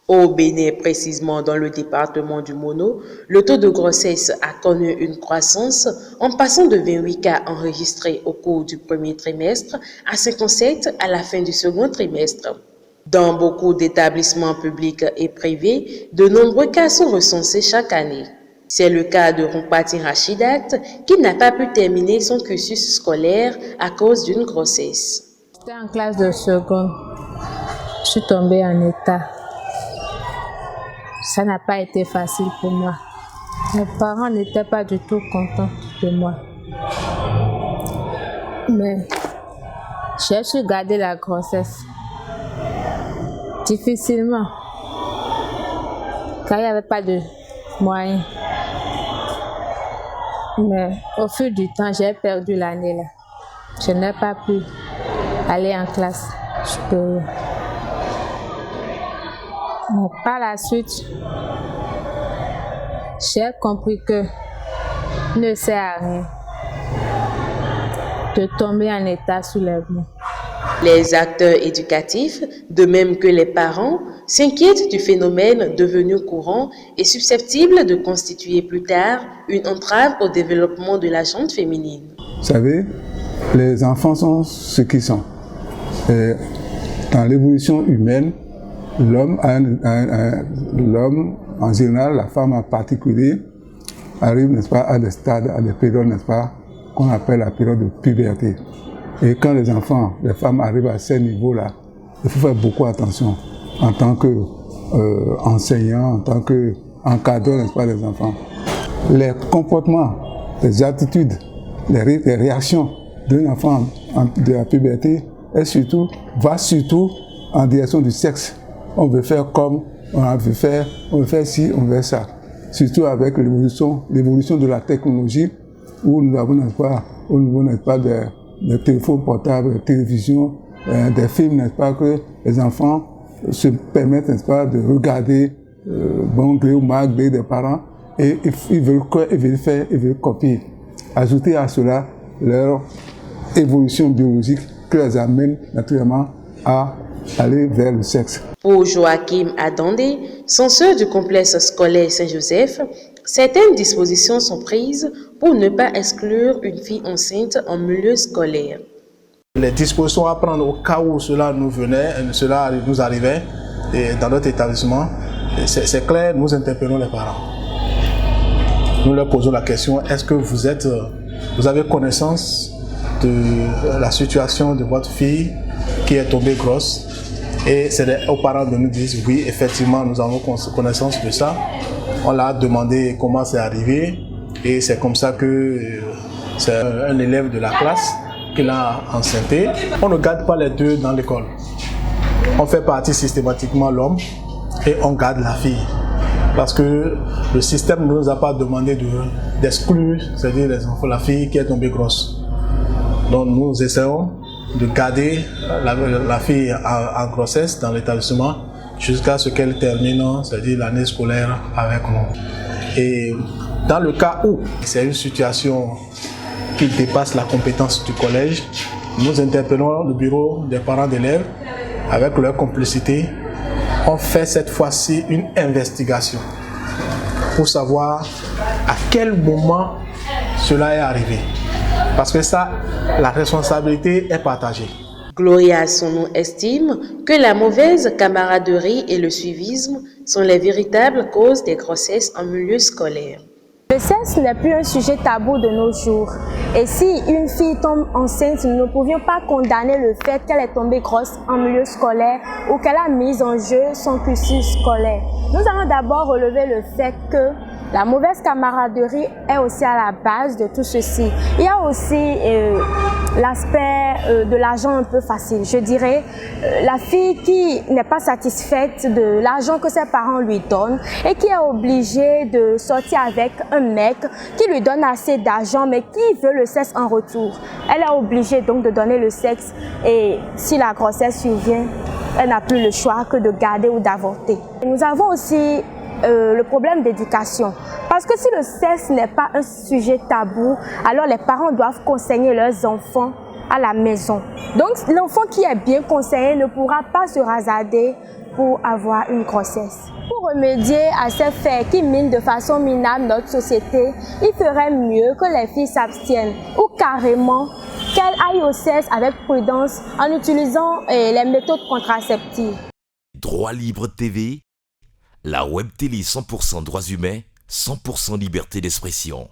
Au Bénin, précisément dans le département du Mono, le taux de grossesse a connu une croissance en passant de 28 cas enregistrés au cours du premier trimestre à 57 à la fin du second trimestre. Dans beaucoup d'établissements publics et privés, de nombreux cas sont recensés chaque année. C'est le cas de Rompati Rachidat qui n'a pas pu terminer son cursus scolaire à cause d'une grossesse. J'étais en classe de seconde, je suis tombée en état. Ça n'a pas été facile pour moi. Mes parents n'étaient pas du tout contents de moi. Mais j'ai su garder la grossesse. Difficilement. Car il n'y avait pas de moyens. Mais au fil du temps, j'ai perdu l'année là. Je n'ai pas pu aller en classe supérieure. Mais par la suite, j'ai compris que ne sert à rien de tomber en état soulèvement. Les acteurs éducatifs, de même que les parents, s'inquiètent du phénomène devenu courant et susceptible de constituer plus tard une entrave au développement de la gente féminine. Vous savez, les enfants sont ce qu'ils sont. Et dans l'évolution humaine, l'homme en général, la femme en particulier, arrive, n'est-ce pas, à des stades, à des périodes, n'est-ce pas, qu'on appelle la période de puberté. Et quand les enfants, les femmes arrivent à ces niveaux-là, il faut faire beaucoup attention en tant qu'enseignant, en tant qu'encadrant, n'est-ce pas, des enfants. Les comportements, les attitudes, les réactions d'un enfant de la puberté va surtout en direction du sexe. On veut faire comme, on veut faire ci, on veut ça. Surtout avec l'évolution de la technologie, où nous avons, n'est-ce pas, au niveau, n'est-ce pas, des téléphones portables, des télévisions, des films, n'est-ce pas, que les enfants se permettent, n'est-ce pas, de regarder, bon gré ou mal gré des parents, et ils veulent copier. Ajouter à cela leur évolution biologique qui les amène naturellement à aller vers le sexe. Pour Joachim Adandé, censeur du complexe scolaire Saint-Joseph, certaines dispositions sont prises pour ne pas exclure une fille enceinte en milieu scolaire. Les dispositions à prendre au cas où cela nous arrivait dans notre établissement, c'est clair, nous interpellons les parents. Nous leur posons la question, est-ce que vous avez connaissance de la situation de votre fille qui est tombée grosse? Et c'est aux parents de nous dire oui, effectivement, nous avons connaissance de ça. On l'a demandé comment c'est arrivé et c'est comme ça que c'est un élève de la classe qui l'a enceinté. On ne garde pas les deux dans l'école. On fait partie systématiquement l'homme et on garde la fille. Parce que le système ne nous a pas demandé d'exclure, c'est-à-dire les enfants, la fille qui est tombée grosse. Donc nous essayons de garder la fille en grossesse dans l'établissement jusqu'à ce qu'elle termine, c'est-à-dire l'année scolaire avec nous. Et dans le cas où c'est une situation qui dépasse la compétence du collège, nous interpellons le bureau des parents d'élèves avec leur complicité. On fait cette fois-ci une investigation pour savoir à quel moment cela est arrivé. Parce que ça, la responsabilité est partagée. Gloria Sonou estime que la mauvaise camaraderie et le suivisme sont les véritables causes des grossesses en milieu scolaire. Le sexe n'est plus un sujet tabou de nos jours. Et si une fille tombe enceinte, nous ne pouvions pas condamner le fait qu'elle est tombée grosse en milieu scolaire ou qu'elle a mis en jeu son cursus scolaire. Nous allons d'abord relever le fait que la mauvaise camaraderie est aussi à la base de tout ceci. Il y a aussi l'aspect de l'argent un peu facile. Je dirais la fille qui n'est pas satisfaite de l'argent que ses parents lui donnent et qui est obligée de sortir avec un mec qui lui donne assez d'argent mais qui veut le sexe en retour. Elle est obligée donc de donner le sexe et si la grossesse survient, elle n'a plus le choix que de garder ou d'avorter. Nous avons aussi le problème d'éducation. Parce que si le sexe n'est pas un sujet tabou, alors les parents doivent conseiller leurs enfants à la maison. Donc l'enfant qui est bien conseillé ne pourra pas se hasarder pour avoir une grossesse. Pour remédier à ces faits qui minent de façon minable notre société, il ferait mieux que les filles s'abstiennent ou carrément qu'elles aillent au sexe avec prudence en utilisant les méthodes contraceptives. Droit Libre TV, la web télé 100% droits humains, 100% liberté d'expression.